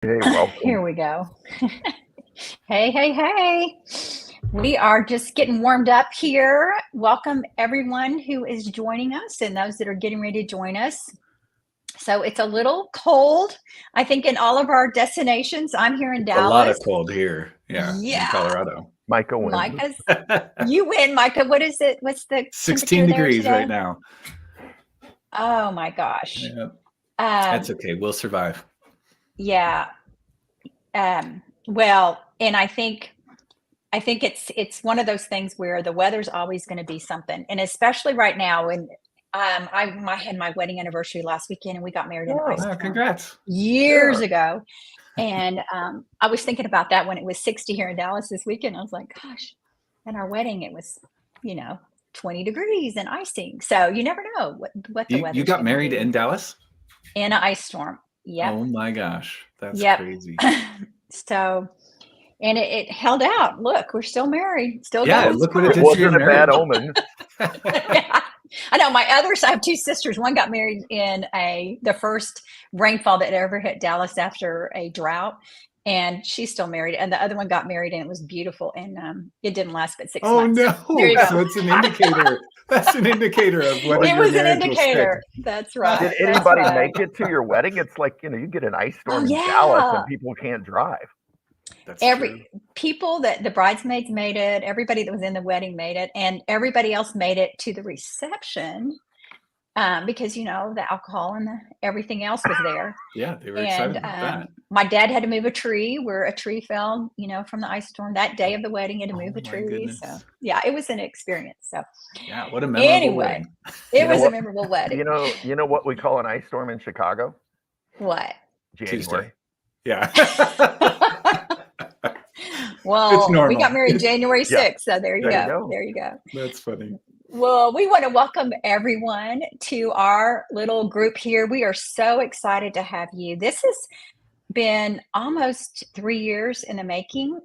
Hey, welcome. Here we go. Hey, hey, hey. We are just getting warmed up here. Welcome everyone who is joining us and those that are getting ready to join us. So it's a little cold, I think, in all of our destinations. I'm here in A lot Dallas. of cold here. Yeah. Yeah. In Colorado. Micah wins. Micah's, you win, Micah. What is it? What's the 16 degrees today? right now. Oh my gosh. Yeah. That's okay. We'll survive. Yeah. Well, and I think it's one of those things where the weather's always going to be something, and especially right now. And I had my wedding anniversary last weekend, and we got married in an ice storm Congrats! years ago. And I was thinking about that when it was 60 here in Dallas this weekend. I was like, gosh, and our wedding it was, 20 degrees and icing. So you never know what the weather. You got married in Dallas in an ice storm. Yeah. Oh my gosh, that's crazy. So. And it held out. Look, we're still married. Still going. Look what it did. Wasn't a bad omen. Yeah. I know my others. I have two sisters. One got married in the first rainfall that ever hit Dallas after a drought, and she's still married. And the other one got married, and it was beautiful. And it didn't last but 6 months. Oh no! So it's an indicator. That's an indicator of whether it was an indicator. That's right. Did anybody make it to your wedding? It's like you get an ice storm in Dallas, and people can't drive. People that the bridesmaids made it, everybody that was in the wedding made it, and everybody else made it to the reception because the alcohol and everything else was there. Yeah, they were excited about that. My dad had to move a tree where a tree fell, from the ice storm that day of the wedding. He had to move a tree. Goodness. So yeah, it was an experience. So yeah, what a memorable wedding. It was a memorable wedding. You know what we call an ice storm in Chicago? What? January. Tuesday. Yeah. Well, we got married January 6th, so there you go. There you go. That's funny. Well, we want to welcome everyone to our little group here. We are so excited to have you. This has been almost 3 years in the making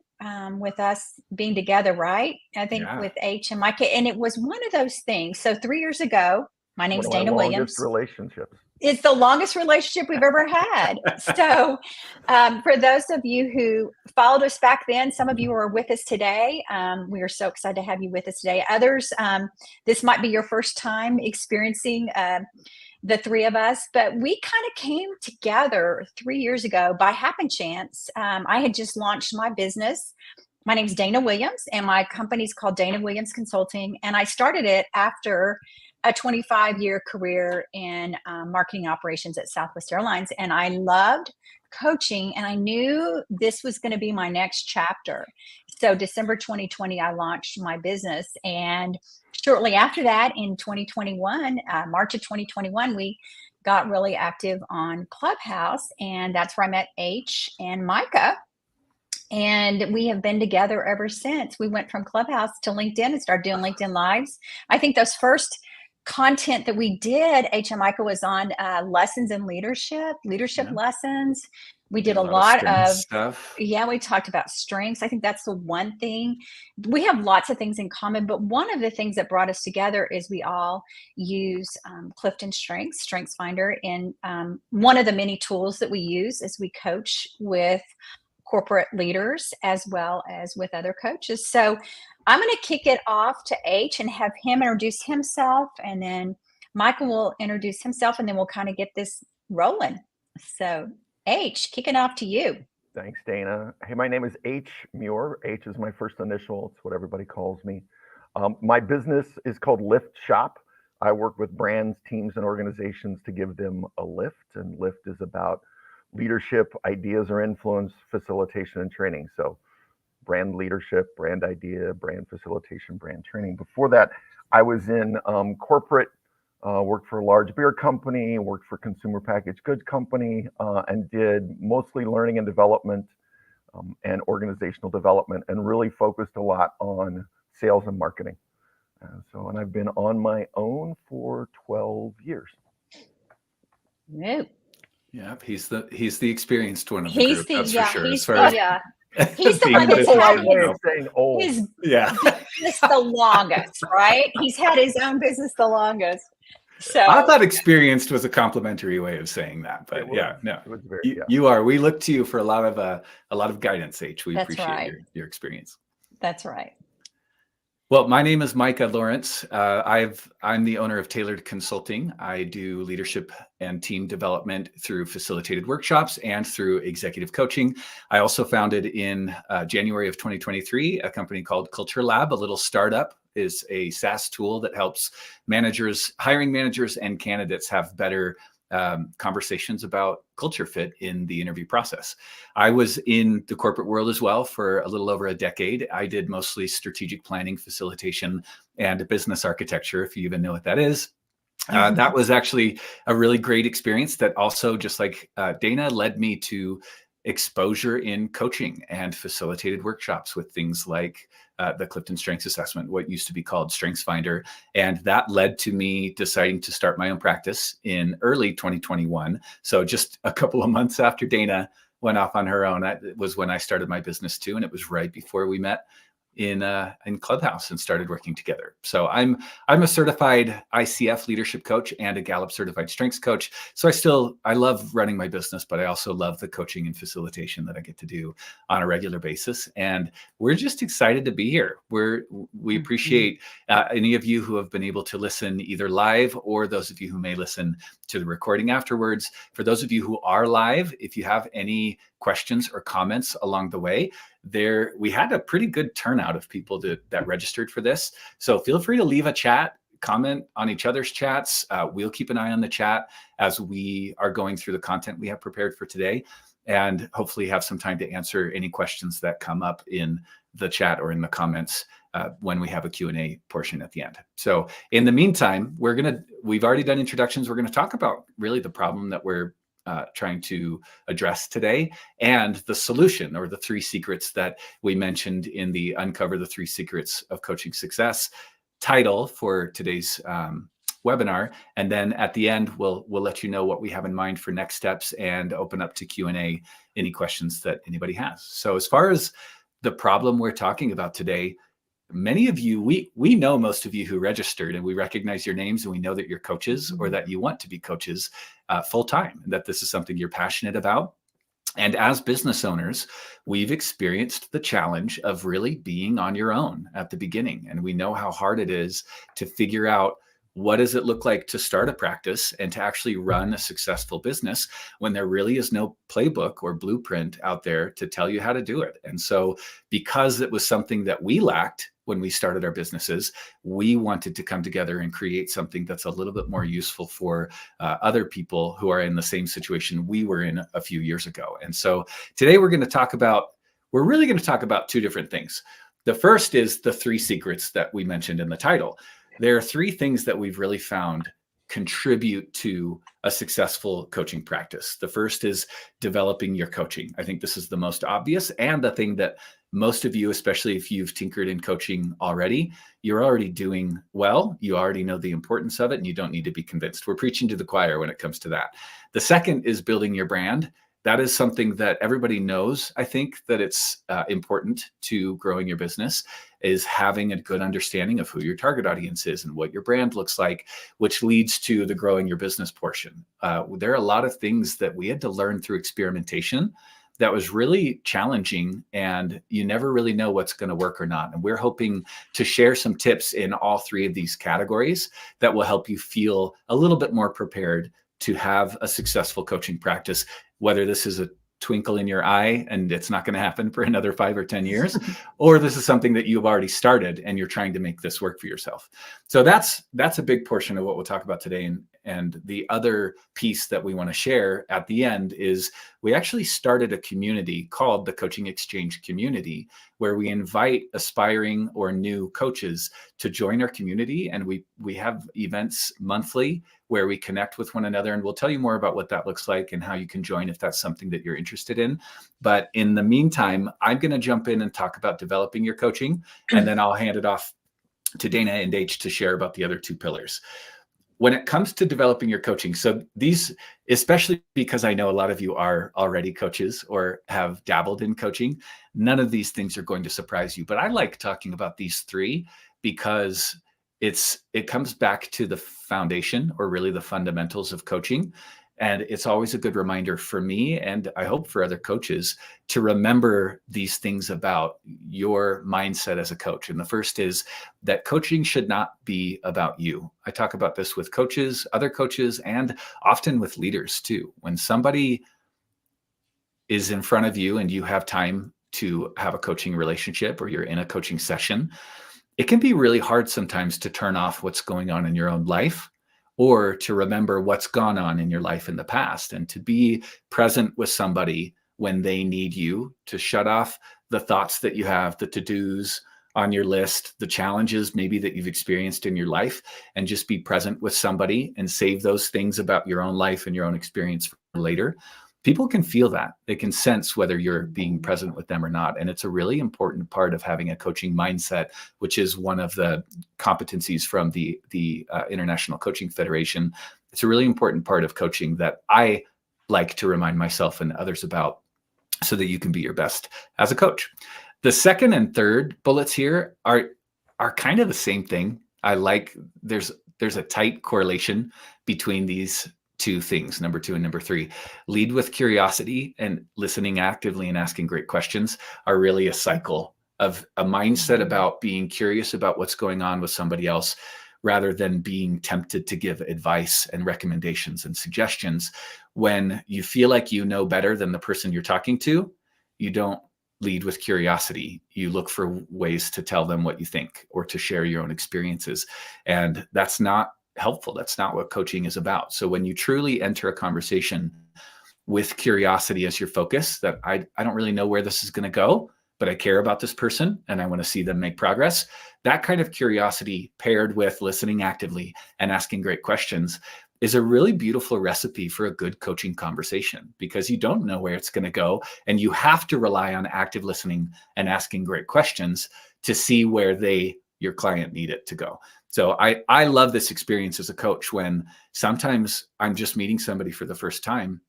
with us being together, right? I think with H and Micah, and it was one of those things. So 3 years ago, my name's Dana Williams. Relationships. It's the longest relationship we've ever had. So for those of you who followed us back then, some of you are with us today. We are so excited to have you with us today. Others, this might be your first time experiencing the three of us, but we kind of came together 3 years ago by happen chance. I had just launched my business. My name's Dana Williams, and my company's called Dana Williams Consulting, and I started it after a 25-year career in marketing operations at Southwest Airlines. And I loved coaching, and I knew this was going to be my next chapter. So December 2020, I launched my business. And shortly after that, in 2021, March of 2021, we got really active on Clubhouse. And that's where I met H and Micah. And we have been together ever since. We went from Clubhouse to LinkedIn and started doing LinkedIn Lives. I think those first content that we did, H and Micah, was on lessons in leadership lessons. We did a lot of stuff. Yeah, we talked about strengths. I think that's the one thing. We have lots of things in common, but one of the things that brought us together is we all use Clifton Strengths Finder, in one of the many tools that we use as we coach with corporate leaders as well as with other coaches. So I'm going to kick it off to H and have him introduce himself, and then Michael will introduce himself, and then we'll kind of get this rolling. So H, kicking off to you. Thanks, Dana. Hey, my name is H Muir. H is my first initial. It's what everybody calls me. My business is called Lift Shop. I work with brands, teams, and organizations to give them a lift, and lift is about leadership, ideas or influence, facilitation, and training. So brand leadership, brand idea, brand facilitation, brand training. Before that, I was in corporate, worked for a large beer company, worked for consumer packaged goods company, and did mostly learning and development and organizational development, and really focused a lot on sales and marketing. And I've been on my own for 12 years. Nope. Yeah, he's the experienced one of the group. That's for sure. He's the one that's had his business the longest, right? He's had his own business the longest. So I thought experienced was a complimentary way of saying that, but It was very, you, yeah. you are. We look to you for a lot of guidance, H. We That's appreciate right. your experience. That's right. Well, my name is Micah Lawrence. I'm the owner of Tailored Consulting. I do leadership and team development through facilitated workshops and through executive coaching. I also founded in January of 2023 a company called Culture Lab, a little startup. Is a SaaS tool that helps managers, hiring managers, and candidates have better conversations about culture fit in the interview process. I was in the corporate world as well for a little over a decade. I did mostly strategic planning, facilitation, and business architecture, if you even know what that is. That was actually a really great experience that also, just like Dana, led me to exposure in coaching and facilitated workshops with things like the Clifton Strengths Assessment, what used to be called StrengthsFinder. And that led to me deciding to start my own practice in early 2021. So just a couple of months after Dana went off on her own, that was when I started my business too. And it was right before we met in Clubhouse and started working together. So I'm a certified ICF leadership coach and a Gallup certified strengths coach. So I love running my business, but I also love the coaching and facilitation that I get to do on a regular basis. And we're just excited to be here. We appreciate any of you who have been able to listen either live or those of you who may listen to the recording afterwards. For those of you who are live, if you have any questions or comments along the way, we had a pretty good turnout of people that registered for this. So feel free to leave a chat, comment on each other's chats. We'll keep an eye on the chat as we are going through the content we have prepared for today, and hopefully have some time to answer any questions that come up in the chat or in the comments when we have a Q&A portion at the end. So in the meantime, we've already done introductions. We're going to talk about really the problem that we're trying to address today, and the solution, or the 3 secrets that we mentioned in the Uncover the 3 Secrets of Coaching Success title for today's webinar. And then at the end, we'll let you know what we have in mind for next steps and open up to Q&A, any questions that anybody has. So as far as the problem we're talking about today, many of you, we know most of you who registered, and we recognize your names, and we know that you're coaches or that you want to be coaches full time, and that this is something you're passionate about. And as business owners, we've experienced the challenge of really being on your own at the beginning. And we know how hard it is to figure out, what does it look like to start a practice and to actually run a successful business when there really is no playbook or blueprint out there to tell you how to do it? And so because it was something that we lacked when we started our businesses, we wanted to come together and create something that's a little bit more useful for other people who are in the same situation we were in a few years ago. And so today we're really going to talk about 2 different things. The first is the 3 secrets that we mentioned in the title. There are 3 things that we've really found contribute to a successful coaching practice. The first is developing your coaching. I think this is the most obvious, and the thing that most of you, especially if you've tinkered in coaching already, you're already doing well. You already know the importance of it, and you don't need to be convinced. We're preaching to the choir when it comes to that. The second is building your brand. That is something that everybody knows. I think that it's important to growing your business, is having a good understanding of who your target audience is and what your brand looks like, which leads to the growing your business portion. There are a lot of things that we had to learn through experimentation that was really challenging, and you never really know what's going to work or not. And we're hoping to share some tips in all 3 of these categories that will help you feel a little bit more prepared to have a successful coaching practice, whether this is a twinkle in your eye and it's not going to happen for another 5 or 10 years, or this is something that you've already started and you're trying to make this work for yourself. So that's a big portion of what we'll talk about today. And the other piece that we want to share at the end is we actually started a community called the Coaching Exchange Community, where we invite aspiring or new coaches to join our community. And we have events monthly where we connect with one another, and we'll tell you more about what that looks like and how you can join if that's something that you're interested in. But in the meantime, I'm going to jump in and talk about developing your coaching, and then I'll hand it off to Dana and H to share about the other 2 pillars. When it comes to developing your coaching, so these, especially because I know a lot of you are already coaches or have dabbled in coaching, none of these things are going to surprise you. But I like talking about these 3 because it comes back to the foundation, or really the fundamentals of coaching. And it's always a good reminder for me, and I hope for other coaches, to remember these things about your mindset as a coach. And the first is that coaching should not be about you. I talk about this with coaches, other coaches, and often with leaders too. When somebody is in front of you and you have time to have a coaching relationship, or you're in a coaching session, it can be really hard sometimes to turn off what's going on in your own life, or to remember what's gone on in your life in the past, and to be present with somebody when they need you, to shut off the thoughts that you have, the to-dos on your list, the challenges maybe that you've experienced in your life, and just be present with somebody and save those things about your own life and your own experience for later. People can feel that. They can sense whether you're being present with them or not. And it's a really important part of having a coaching mindset, which is one of the competencies from the International Coaching Federation. It's a really important part of coaching that I like to remind myself and others about, so that you can be your best as a coach. The second and third bullets here are kind of the same thing. There's a tight correlation between these two things, number 2 and number 3. Lead with curiosity, and listening actively and asking great questions are really a cycle of a mindset about being curious about what's going on with somebody else, rather than being tempted to give advice and recommendations and suggestions. When you feel like you know better than the person you're talking to, you don't lead with curiosity. You look for ways to tell them what you think, or to share your own experiences. And that's not helpful. That's not what coaching is about. So when you truly enter a conversation with curiosity as your focus, that I don't really know where this is going to go, but I care about this person and I want to see them make progress. That kind of curiosity, paired with listening actively and asking great questions, is a really beautiful recipe for a good coaching conversation, because you don't know where it's going to go, and you have to rely on active listening and asking great questions to see where your client need it to go. So I love this experience as a coach, when sometimes I'm just meeting somebody for the first time,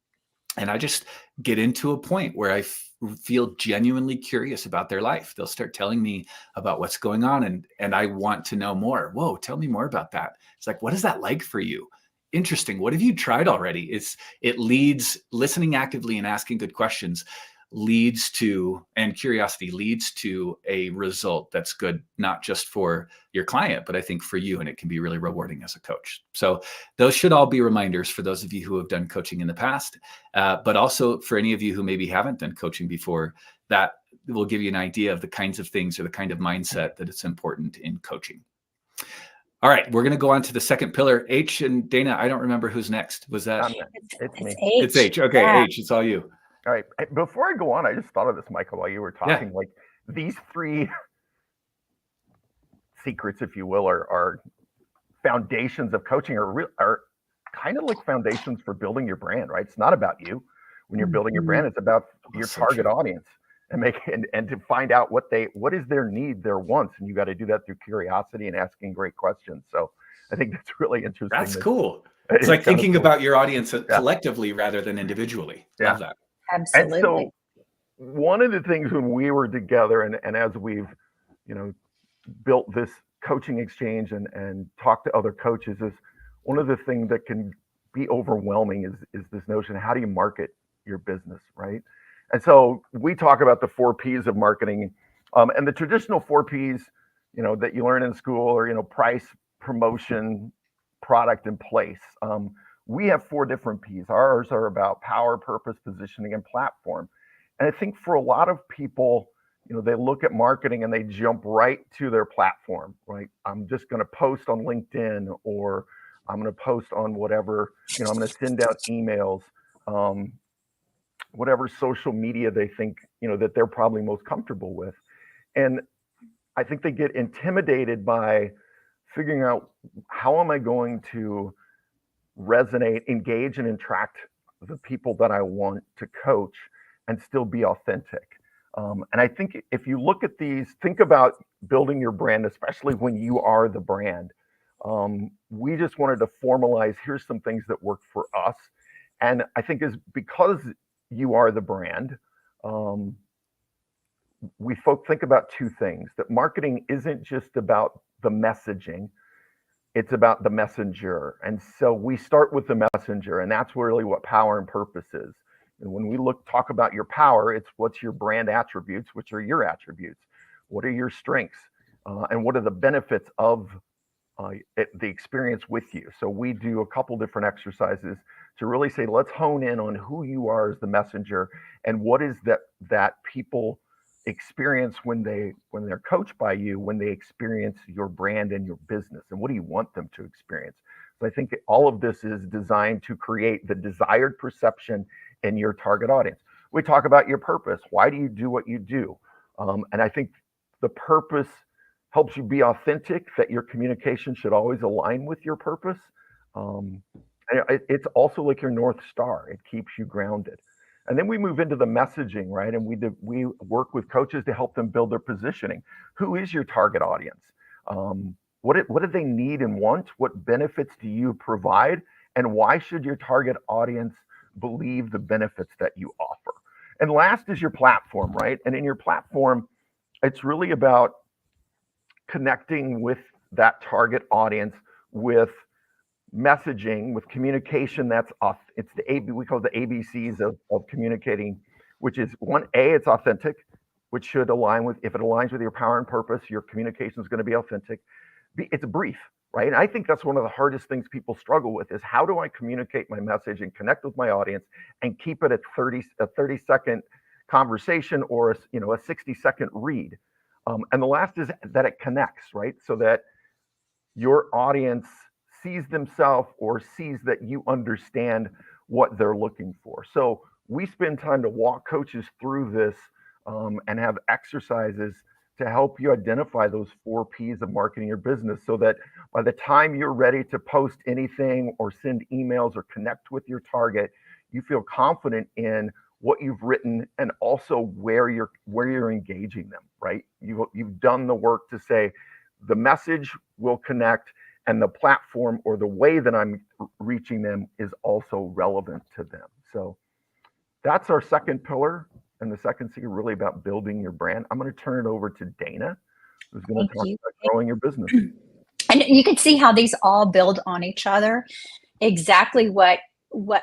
and I just get into a point where I feel genuinely curious about their life. They'll start telling me about what's going on, and I want to know more. Whoa, tell me more about that. It's like, what is that like for you? Interesting. What have you tried already? It leads, listening actively and asking good questions leads to, and curiosity leads to, a result that's good, not just for your client, but I think for you, and it can be really rewarding as a coach. So those should all be reminders for those of you who have done coaching in the past, but also for any of you who maybe haven't done coaching before, that will give you an idea of the kinds of things, or the kind of mindset that it's important in coaching. All right, we're going to go on to the second pillar. H and Dana, I don't remember who's next. Was that? It's me. H. It's H. Okay, Yeah. H, it's all you. All right. Before I go on, I just thought of this, Michael, while you were talking. Like, these 3 secrets, if you will, are foundations of coaching, are kind of like foundations for building your brand, right? It's not about you when you're building your brand. It's about your target audience, and to find out what is their need, their wants, and you got to do that through curiosity and asking great questions. So I think that's really interesting. That's cool. It's like thinking cool about your audience collectively rather than individually. Love that. Absolutely. And so one of the things when we were together, and as we've, built this coaching exchange and talked to other coaches, is one of the things that can be overwhelming is this notion: how do you market your business, right? And so we talk about the 4 Ps of marketing, and the traditional 4 Ps, that you learn in school, or price, promotion, product, and place. We have 4 different Ps. Ours are about power, purpose, positioning, and platform. And I think for a lot of people, they look at marketing and they jump right to their platform, right? I'm just going to post on LinkedIn, or I'm going to post on whatever, I'm going to send out emails, whatever social media they think, that they're probably most comfortable with. And I think they get intimidated by figuring out, how am I going to resonate, engage, and attract the people that I want to coach and still be authentic. And I think if you look at these, think about building your brand, especially when you are the brand. We just wanted to formalize, here's some things that work for us. And I think is because you are the brand, we think about 2 things: that marketing isn't just about the messaging. It's about the messenger. And so we start with the messenger, and that's really what power and purpose is. And when we talk about your power, it's what's your brand attributes, which are your attributes. What are your strengths? And what are the benefits of the experience with you? So we do a couple different exercises to really say, let's hone in on who you are as the messenger, and what is that people experience when they're coached by you, when they experience your brand and your business, and what do you want them to experience? So I think all of this is designed to create the desired perception in your target audience. We talk about your purpose. Why do you do what you do? And I think the purpose helps you be authentic, that your communication should always align with your purpose. It's also like your North Star. It keeps you grounded. And then we move into the messaging, right? And we work with coaches to help them build their positioning. Who is your target audience? What do they need and want? What benefits do you provide? And why should your target audience believe the benefits that you offer? And last is your platform, right? And in your platform, it's really about connecting with that target audience with messaging, with communication that's off. It's we call it the ABCs of communicating, which is one, A, it's authentic, which should align with, if it aligns with your power and purpose, your communication is going to be authentic. B, it's brief, right? And I think that's one of the hardest things people struggle with, is how do I communicate my message and connect with my audience and keep it a 30-second conversation, or a 60-second read. And the last is that it connects, right? So that your audience sees themselves or sees that you understand what they're looking for. So we spend time to walk coaches through this, and have exercises to help you identify those 4 P's of marketing your business, so that by the time you're ready to post anything or send emails or connect with your target, you feel confident in what you've written, and also where you're engaging them, right? You've done the work to say the message will connect, and the platform or the way that I'm reaching them is also relevant to them. So that's our second pillar. And the second C, really about building your brand. I'm going to turn it over to Dana, who's going to talk about growing your business. And you can see how these all build on each other. Exactly what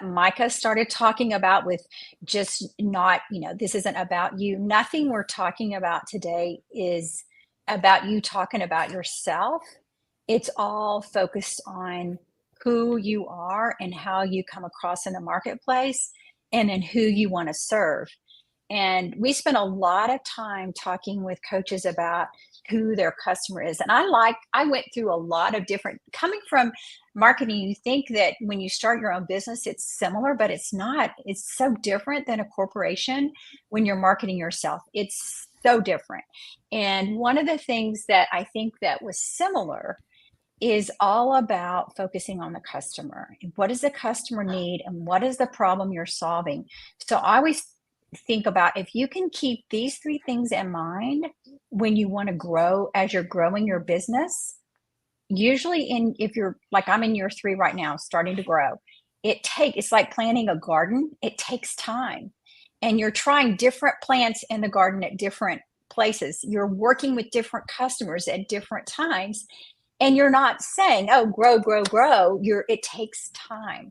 Micah started talking about, with just not, this isn't about you. Nothing we're talking about today is about you talking about yourself. It's all focused on who you are and how you come across in the marketplace, and then who you want to serve. And we spent a lot of time talking with coaches about who their customer is. And I went through a lot of different, coming from marketing, you think that when you start your own business, it's similar, but it's not. It's so different than a corporation when you're marketing yourself. It's so different. And one of the things that I think that was similar is all about focusing on the customer. What does the customer need, and what is the problem you're solving? So I always think about, if you can keep these 3 things in mind when you want to grow, as you're growing your business, usually if you're like, I'm in year 3 right now, starting to grow, it's like planting a garden. It takes time, and you're trying different plants in the garden at different places. You're working with different customers at different times. And you're not saying, oh, grow, grow, grow. It takes time.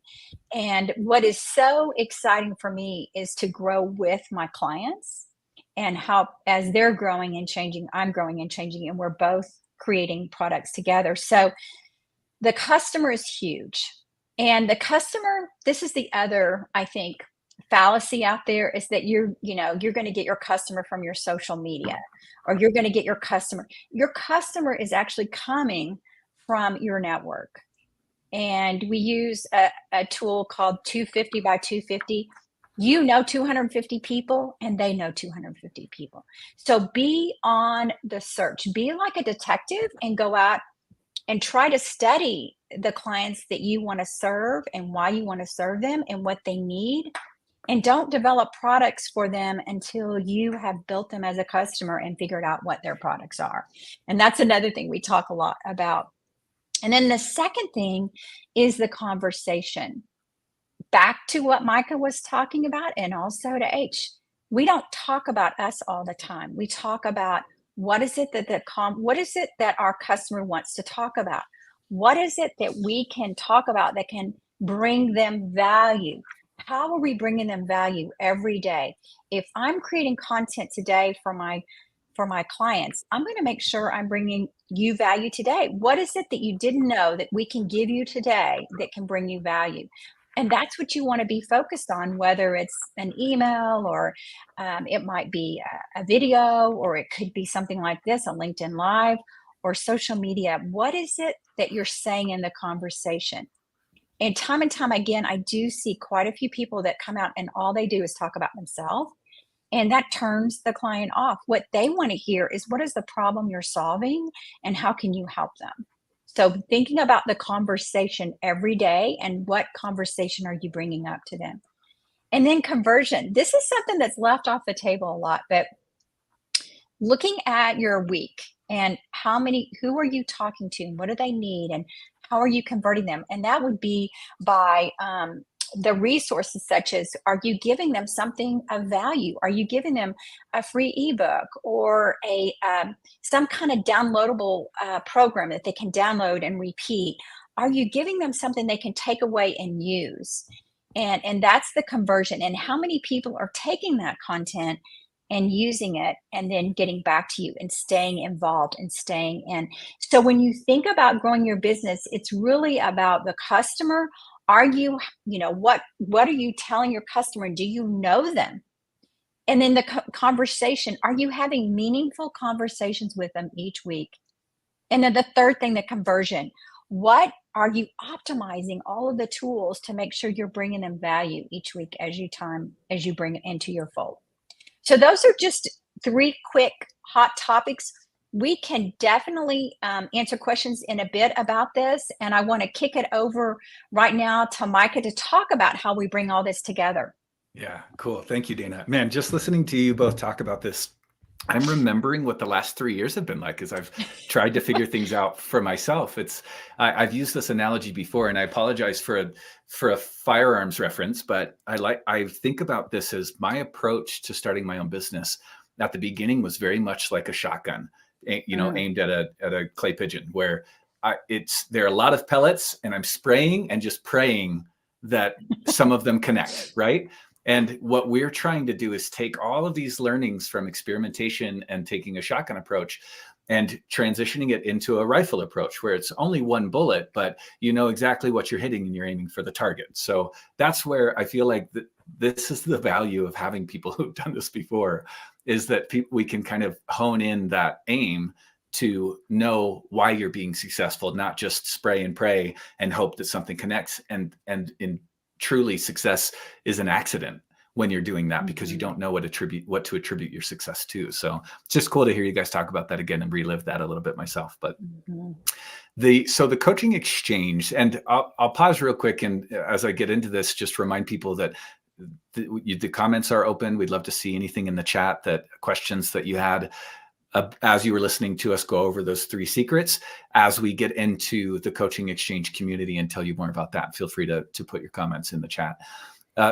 And what is so exciting for me is to grow with my clients, and how, as they're growing and changing, I'm growing and changing, and we're both creating products together. So the customer is huge. And the customer, this is the other, I think, fallacy out there, is that you're going to get your customer from your social media, or you're going to get your customer. Your customer is actually coming from your network. And we use a tool called 250 by 250. 250 people, and they know 250 people. So be on the search. Be like a detective and go out and try to study the clients that you want to serve, and why you want to serve them, and what they need. And don't develop products for them until you have built them as a customer and figured out what their products are. And that's another thing we talk a lot about. And then the second thing is the conversation. Back to what Micah was talking about, and also to H. We don't talk about us all the time. We talk about what is it that our customer wants to talk about? What is it that we can talk about that can bring them value? How are we bringing them value every day? If I'm creating content today for my clients, I'm going to make sure I'm bringing you value today. What is it that you didn't know that we can give you today that can bring you value? And that's what you want to be focused on, whether it's an email or it might be a video, or it could be something like this, a LinkedIn Live or social media. What is it that you're saying in the conversation? And time again, I do see quite a few people that come out and all they do is talk about themselves. And that turns the client off. What they want to hear is, what is the problem you're solving and how can you help them? So thinking about the conversation every day, and what conversation are you bringing up to them? And then conversion. This is something that's left off the table a lot, but looking at your week and who are you talking to, and what do they need, and how are you converting them? And that would be by the resources, such as, are you giving them something of value? Are you giving them a free ebook or some kind of downloadable program that they can download and repeat? Are you giving them something they can take away and use? And that's the conversion. And how many people are taking that content and using it and then getting back to you and staying involved and staying in? So when you think about growing your business, it's really about the customer. Are you, what are you telling your customer? Do you know them? And then the conversation, are you having meaningful conversations with them each week? And then the third thing, the conversion. What are you optimizing all of the tools to make sure you're bringing them value each week as you bring it into your fold? So those are just 3 quick hot topics. We can definitely answer questions in a bit about this. And I want to kick it over right now to Micah to talk about how we bring all this together. Yeah, cool. Thank you, Dana. Man, just listening to you both talk about this, I'm remembering what the last 3 years have been like as I've tried to figure things out for myself. I've used this analogy before, and I apologize for a firearms reference, but I think about this as my approach to starting my own business. At the beginning was very much like a shotgun, aimed at a clay pigeon, where there are a lot of pellets, and I'm spraying and just praying that some of them connect, right? And what we're trying to do is take all of these learnings from experimentation and taking a shotgun approach and transitioning it into a rifle approach, where it's only one bullet, but you know exactly what you're hitting and you're aiming for the target. So that's where I feel like this is the value of having people who've done this before, is that we can kind of hone in that aim to know why you're being successful, not just spray and pray and hope that something connects. And in truly, success is an accident when you're doing that, because you don't know what to attribute your success to. So it's just cool to hear you guys talk about that again and relive that a little bit myself. But the coaching exchange, and I'll pause real quick, and as I get into this, just remind people that the comments are open. We'd love to see anything in the chat, questions that you had as you were listening to us go over those 3 secrets. As we get into the coaching exchange community and tell you more about that, feel free to put your comments in the chat.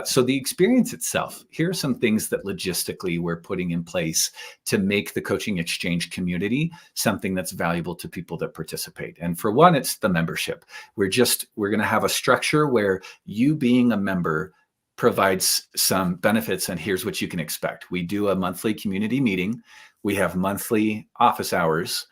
So the experience itself, here are some things that logistically we're putting in place to make the coaching exchange community something that's valuable to people that participate. And for one, it's the membership. We're going to have a structure where you being a member provides some benefits, and here's what you can expect. We do a monthly community meeting. We have monthly office hours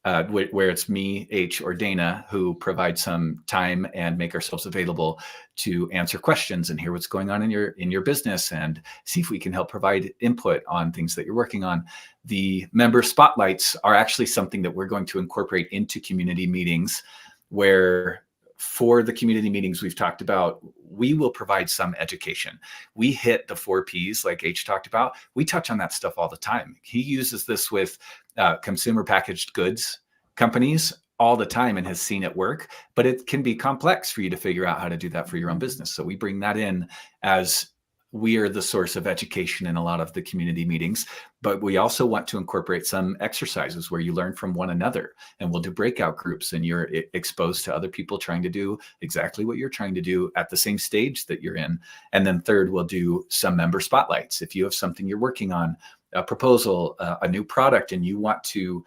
where it's me, H, or Dana who provide some time and make ourselves available to answer questions and hear what's going on in your business and see if we can help provide input on things that you're working on. The member spotlights are actually something that we're going to incorporate into community meetings, where for the community meetings we've talked about, we will provide some education. We hit the 4 Ps like H talked about. We touch on that stuff all the time. He uses this with consumer packaged goods companies all the time and has seen it work, but it can be complex for you to figure out how to do that for your own business. So we bring that in as we are the source of education in a lot of the community meetings, but we also want to incorporate some exercises where you learn from one another, and we'll do breakout groups and you're exposed to other people trying to do exactly what you're trying to do at the same stage that you're in. And then third, we'll do some member spotlights. If you have something you're working on, a proposal, a new product, and you want to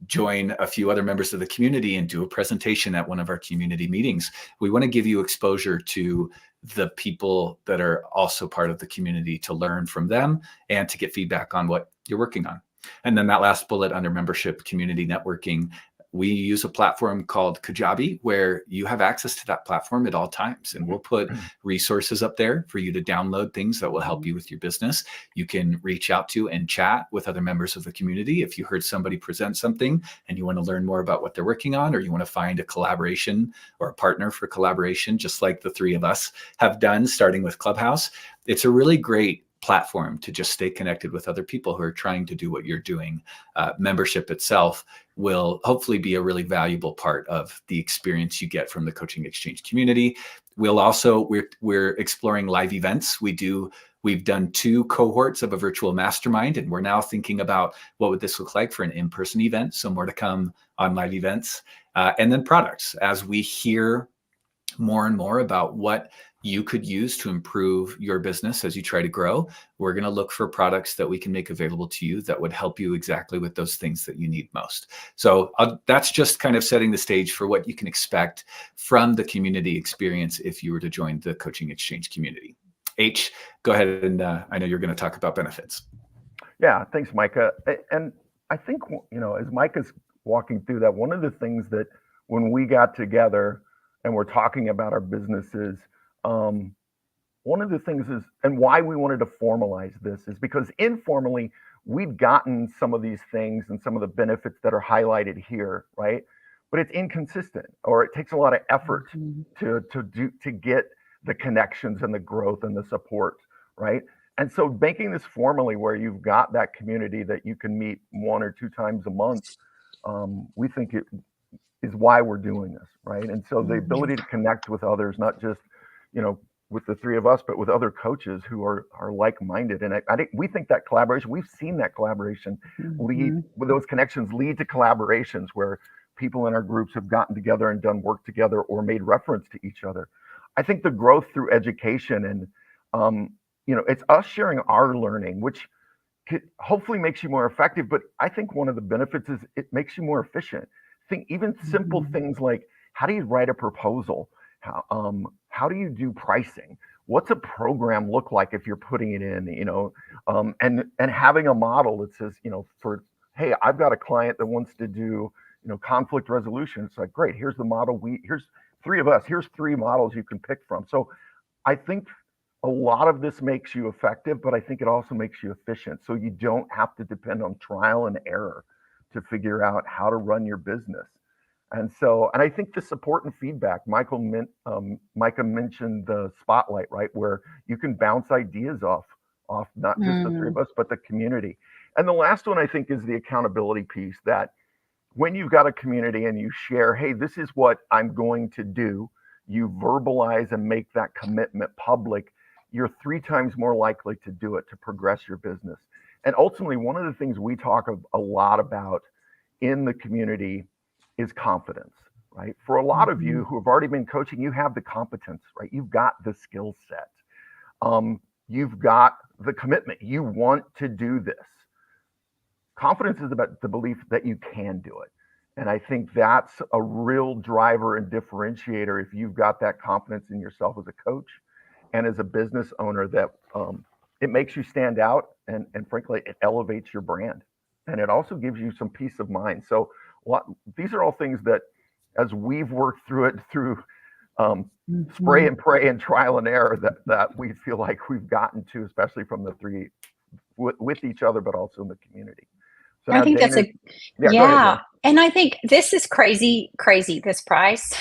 join a few other members of the community and do a presentation at one of our community meetings. We want to give you exposure to the people that are also part of the community, to learn from them and to get feedback on what you're working on. And then that last bullet under membership, community networking, we use a platform called Kajabi, where you have access to that platform at all times. And we'll put resources up there for you to download, things that will help you with your business. You can reach out to and chat with other members of the community. If you heard somebody present something and you want to learn more about what they're working on, or you want to find a collaboration or a partner for collaboration, just like the three of us have done, starting with Clubhouse, it's a really great platform to just stay connected with other people who are trying to do what you're doing. Membership itself will hopefully be a really valuable part of the experience you get from the Coaching Exchange community. We'll also, we're exploring live events. We've done 2 cohorts of a virtual mastermind, and we're now thinking about what would this look like for an in-person event. So more to come on live events. And then products. As we hear more and more about what you could use to improve your business as you try to grow, we're going to look for products that we can make available to you that would help you exactly with those things that you need most. So that's just kind of setting the stage for what you can expect from the community experience if you were to join the Coaching Exchange community. H, go ahead, and I know you're going to talk about benefits. Yeah, thanks, Micah. And I think, as Micah's walking through that, one of the things that when we got together and we're talking about our businesses, one of the things is, and why we wanted to formalize this, is because informally we've gotten some of these things and some of the benefits that are highlighted here, right? But it's inconsistent, or it takes a lot of effort to get the connections and the growth and the support, right? And so making this formally, where you've got that community that you can meet 1 or 2 times a month, we think it is why we're doing this, right? And so the ability to connect with others, not just with the 3 of us, but with other coaches who are like-minded. And we think that collaboration, we've seen that collaboration lead, with those connections lead to collaborations where people in our groups have gotten together and done work together or made reference to each other. I think the growth through education and, it's us sharing our learning, which hopefully makes you more effective. But I think one of the benefits is it makes you more efficient. Think even simple things like, how do you write a proposal? How do you do pricing? What's a program look like if you're putting it in, and having a model that says, for, hey, I've got a client that wants to do, conflict resolution. It's like, great, here's the model. Here's 3 of us, here's 3 models you can pick from. So I think a lot of this makes you effective, but I think it also makes you efficient. So you don't have to depend on trial and error to figure out how to run your business. And I think the support and feedback, Micah mentioned the spotlight, right? Where you can bounce ideas off not just the 3 of us, but the community. And the last one, I think, is the accountability piece, that when you've got a community and you share, hey, this is what I'm going to do, you verbalize and make that commitment public, you're 3 times more likely to do it, to progress your business. And ultimately, one of the things we talk a lot about in the community is confidence, right? For a lot of you who have already been coaching, you have the competence, right? You've got the skill set. You've got the commitment. You want to do this. Confidence is about the belief that you can do it. And I think that's a real driver and differentiator if you've got that confidence in yourself as a coach and as a business owner, that it makes you stand out, and frankly, it elevates your brand. And it also gives you some peace of mind. So these are all things that, as we've worked through it through spray and pray and trial and error, that we feel like we've gotten to, especially from the 3 with each other, but also in the community. So I think Dana, that's go ahead, and I think this is crazy, this price.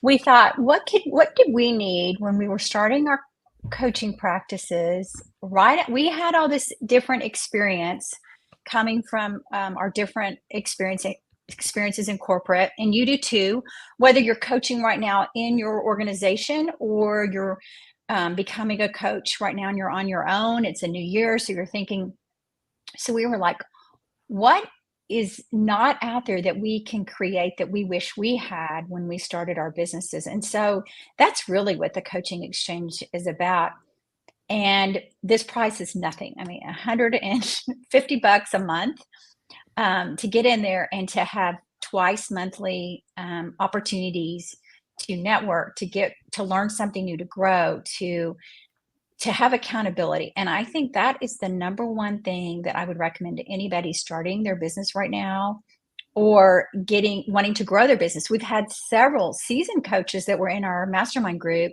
We thought, what did we need when we were starting our coaching practices? Right, we had all this different experience coming from our different experiences in corporate, and you do too, whether you're coaching right now in your organization or you're becoming a coach right now and you're on your own. It's a new year, so you're thinking. So we were like, what is not out there that we can create that we wish we had when we started our businesses? And so that's really what the Coaching Exchange is about. And this price is nothing. I mean, $150 a month. to get in there and to have twice monthly opportunities to network, to learn something new, to grow, to have accountability. And I think that is the number one thing that I would recommend to anybody starting their business right now or wanting to grow their business. We've had several seasoned coaches that were in our mastermind group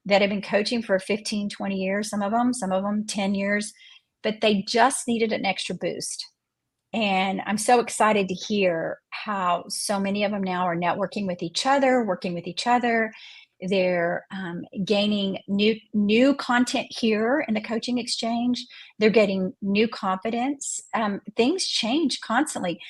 that have been coaching for 15, 20 years, some of them 10 years, but they just needed an extra boost. And I'm so excited to hear how so many of them now are networking with each other, working with each other. They're gaining new content here in the coaching exchange. They're getting new confidence. Things change constantly.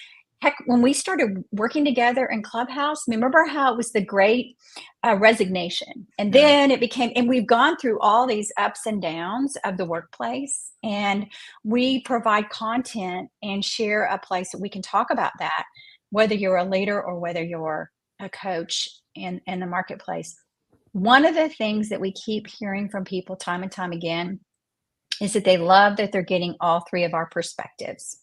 Heck, when we started working together in Clubhouse, remember how it was the great resignation? And Yeah. then it became, and we've gone through all these ups and downs of the workplace. And we provide content and share a place that we can talk about that, whether you're a leader or whether you're a coach in the marketplace. One of the things that we keep hearing from people time and time again is that they love that they're getting all three of our perspectives.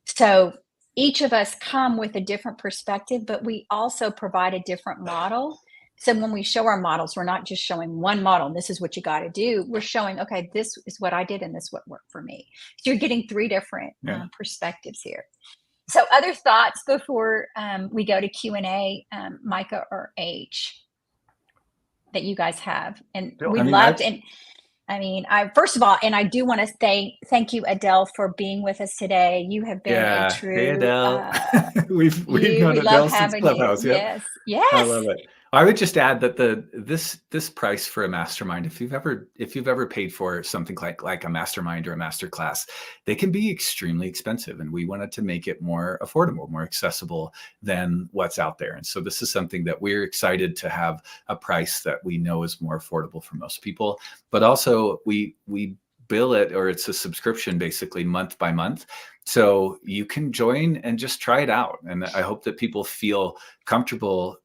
So each of us come with a different perspective, but we also provide a different model. So when we show our models, we're not just showing one model, this is what you got to do. We're showing, okay, this is what I did and this is what worked for me. So you're getting three different perspectives here. So other thoughts before we go to Q&A, Micah or H, that you guys have? And we loved, and I mean, first of all, and I do want to thank you, Adele, for being with us today. You have been a true. Hey, Adele. We've known Adele since Clubhouse. Yes, yes. I love it. I would just add that this price for a mastermind, if you've ever paid for something like a mastermind or a master class, they can be extremely expensive, and we wanted to make it more affordable, more accessible than what's out there. And so this is something that we're excited to have a price that we know is more affordable for most people, but also we bill it, or it's a subscription basically month by month. So you can join and just try it out. And I hope that people feel comfortable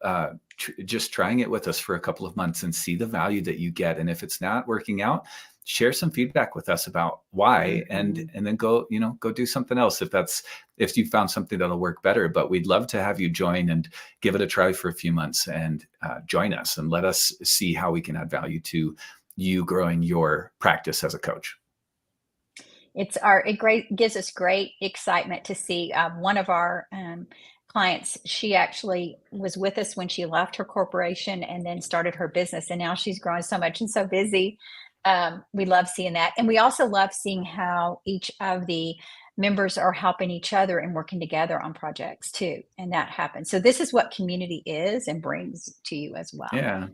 just trying it with us for a couple of months and see the value that you get. And if it's not working out, share some feedback with us about why, and then go do something else if you found something that'll work better. But we'd love to have you join and give it a try for a few months and join us and let us see how we can add value to you growing your practice as a coach. It gives us great excitement to see one of our clients. She actually was with us when she left her corporation and then started her business, and now she's grown so much and so busy. We love seeing that, and we also love seeing how each of the members are helping each other and working together on projects too, and that happens. So this is what community is and brings to you as well. Yeah.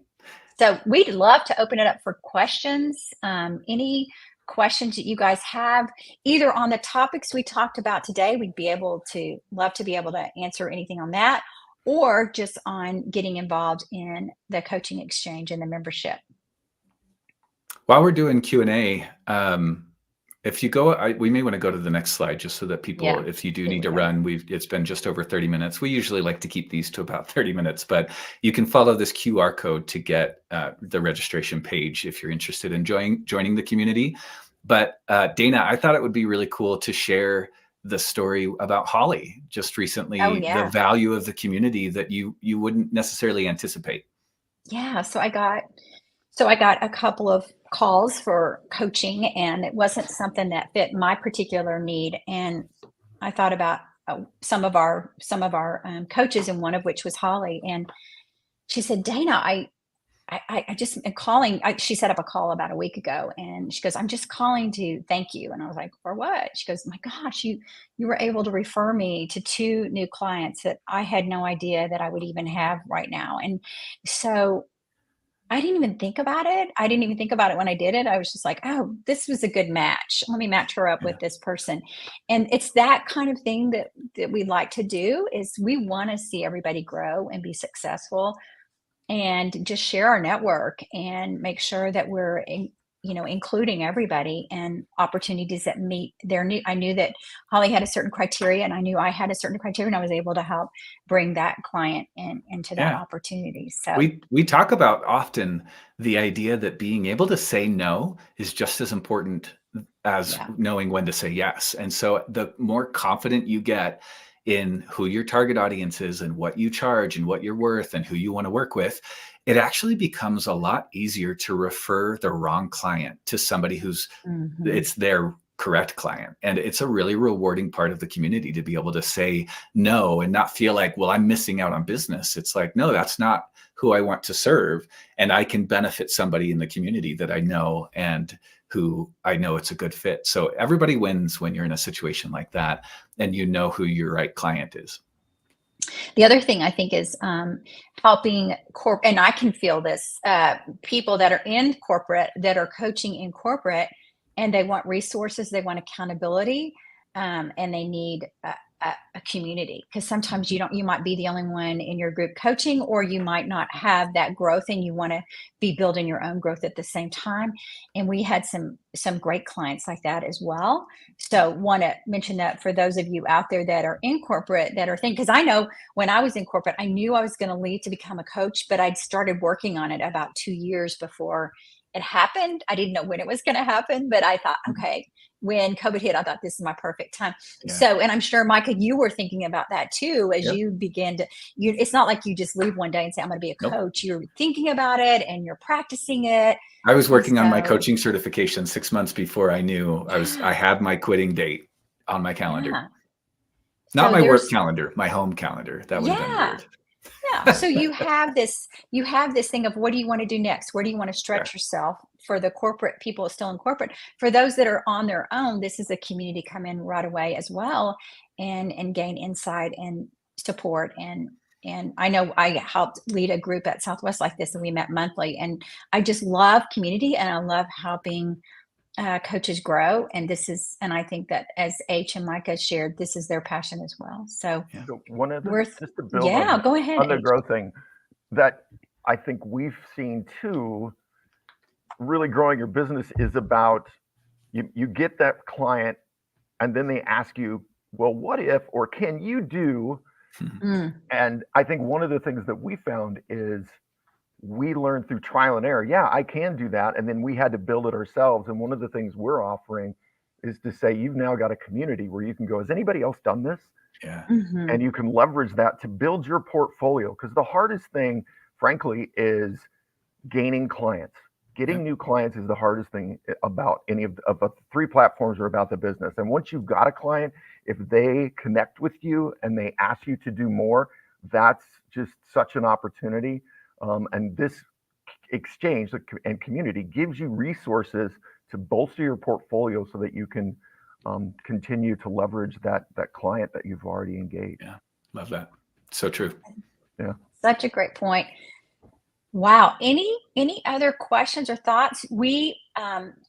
So we'd love to open it up for questions. Any questions that you guys have, either on the topics we talked about today, love to be able to answer anything on that, or just on getting involved in the coaching exchange and the membership. While we're doing Q&A, if you go, we may want to go to the next slide just so that people, if you do need to run, it's been just over 30 minutes. We usually like to keep these to about 30 minutes, but you can follow this QR code to get the registration page if you're interested in joining the community. But Dana, I thought it would be really cool to share the story about Holly just recently, the value of the community that you wouldn't necessarily anticipate. Yeah, so I got a couple of calls for coaching, and it wasn't something that fit my particular need. And I thought about some of our coaches, and one of which was Holly. And she said, Dana, I just am calling. She set up a call about a week ago, and she goes, I'm just calling to thank you. And I was like, for what? She goes, my gosh, you were able to refer me to 2 new clients that I had no idea that I would even have right now. And so I didn't even think about it. I didn't even think about it when I did it. I was just like, oh, this was a good match. Let me match her up with this person. And it's that kind of thing that we like to do, is we want to see everybody grow and be successful, and just share our network and make sure that we're including everybody and opportunities that meet their need. I knew that Holly had a certain criteria, and I knew I had a certain criteria, and I was able to help bring that client into that opportunity. So we talk about often the idea that being able to say no is just as important as knowing when to say yes. And so the more confident you get in who your target audience is and what you charge and what you're worth and who you want to work with, it actually becomes a lot easier to refer the wrong client to somebody who's it's their correct client. And it's a really rewarding part of the community to be able to say no and not feel like, well, I'm missing out on business. It's like, no, that's not who I want to serve. And I can benefit somebody in the community that I know and who I know it's a good fit. So everybody wins when you're in a situation like that and you know who your right client is. The other thing I think is helping and I can feel this, people that are in corporate, that are coaching in corporate, and they want resources, they want accountability, and they need a community, because sometimes you might be the only one in your group coaching, or you might not have that growth and you want to be building your own growth at the same time. And we had some great clients like that as well. So want to mention that for those of you out there that are in corporate that are thinking, because I know when I was in corporate, I knew I was going to leave to become a coach, but I'd started working on it about 2 years before it happened. I didn't know when it was going to happen, but I thought, okay, when COVID hit, I thought this is my perfect time. Yeah. So, and I'm sure, Micah, you were thinking about that too, as Yep. you began to, it's not like you just leave one day and say, I'm going to be a Nope. coach. You're thinking about it and you're practicing it. I was working on my So- coaching certification 6 months before I knew I had my quitting date on my calendar. Yeah. Not So my work there's- calendar, my home calendar. That would have been Yeah. weird. Yeah. So you have this thing of, what do you want to do next? Where do you want to stretch yourself? For the corporate people still in corporate, for those that are on their own, this is a community come in right away as well, and gain insight and support. And I know I helped lead a group at Southwest like this, and we met monthly, and I just love community, and I love helping coaches grow. And I think that, as H and Micah shared, this is their passion as well. So So one of the, Worth- just to build yeah, go ahead. on the H. growth thing, that I think we've seen too, really growing your business is about, you get that client and then they ask you, well, what if, or can you do? Mm. And I think one of the things that we found is we learned through trial and error. Yeah, I can do that. And then we had to build it ourselves. And one of the things we're offering is to say, you've now got a community where you can go, has anybody else done this? Yeah. Mhm. And you can leverage that to build your portfolio. Because the hardest thing, frankly, is gaining clients. Getting new clients is the hardest thing about any of the three platforms are about the business. And once you've got a client, if they connect with you and they ask you to do more, that's just such an opportunity. And this exchange and community gives you resources to bolster your portfolio so that you can continue to leverage that client that you've already engaged. Yeah. Love that. So true. Yeah. Such a great point. Wow. Any other questions or thoughts?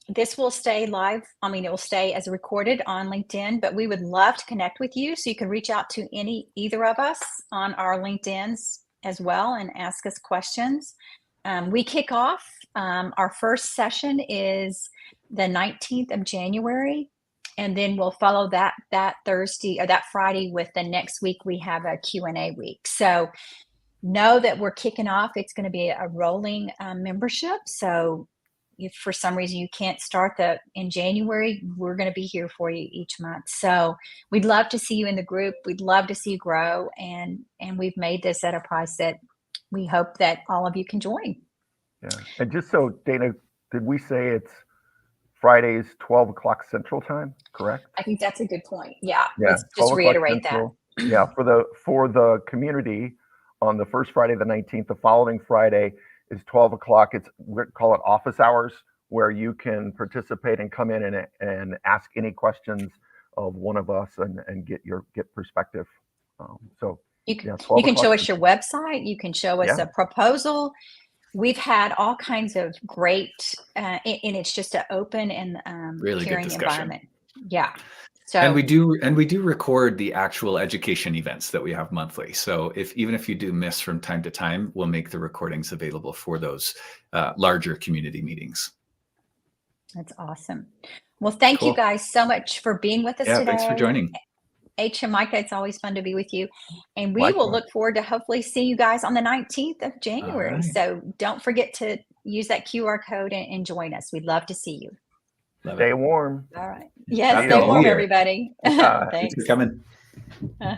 This will stay live. I mean, it will stay as recorded on LinkedIn, but we would love to connect with you. So you can reach out to either of us on our LinkedIns as well and ask us questions. We kick off. Our first session is the 19th of January. And then we'll follow that Thursday or that Friday with the next week. We have a Q&A week. So know that we're kicking off. It's going to be a rolling membership. So if for some reason you can't start in January, we're going to be here for you each month. So we'd love to see you in the group. We'd love to see you grow. And we've made this at a price that we hope that all of you can join. Yeah. And just so, Dana, did we say it's Fridays, 12 o'clock Central Time, correct? I think that's a good point. Yeah. Yeah. Let's just 12 o'clock reiterate that. Central. Yeah. For the community on the first Friday, the 19th, the following Friday is 12 o'clock. We call it office hours, where you can participate and come in and ask any questions of one of us and get perspective. So You can, yeah, you can 12 show o'clock us your website. You can show us Yeah. a proposal. We've had all kinds of great, and it's just an open and Really good caring discussion. environment. Yeah. So And we do record the actual education events that we have monthly. So even if you do miss from time to time, we'll make the recordings available for those larger community meetings. That's awesome. Well, thank you Cool. guys so much for being with us Yeah, today. thanks for joining. H and Micah, it's always fun to be with you. And we Likewise. will look forward to hopefully seeing you guys on the 19th of January. right. So don't forget to use that QR code and join us. We'd love to see you. Love Stay it. warm. All right. Yes, Happy stay New warm, Year. everybody. Yeah. Thanks. Thanks for coming.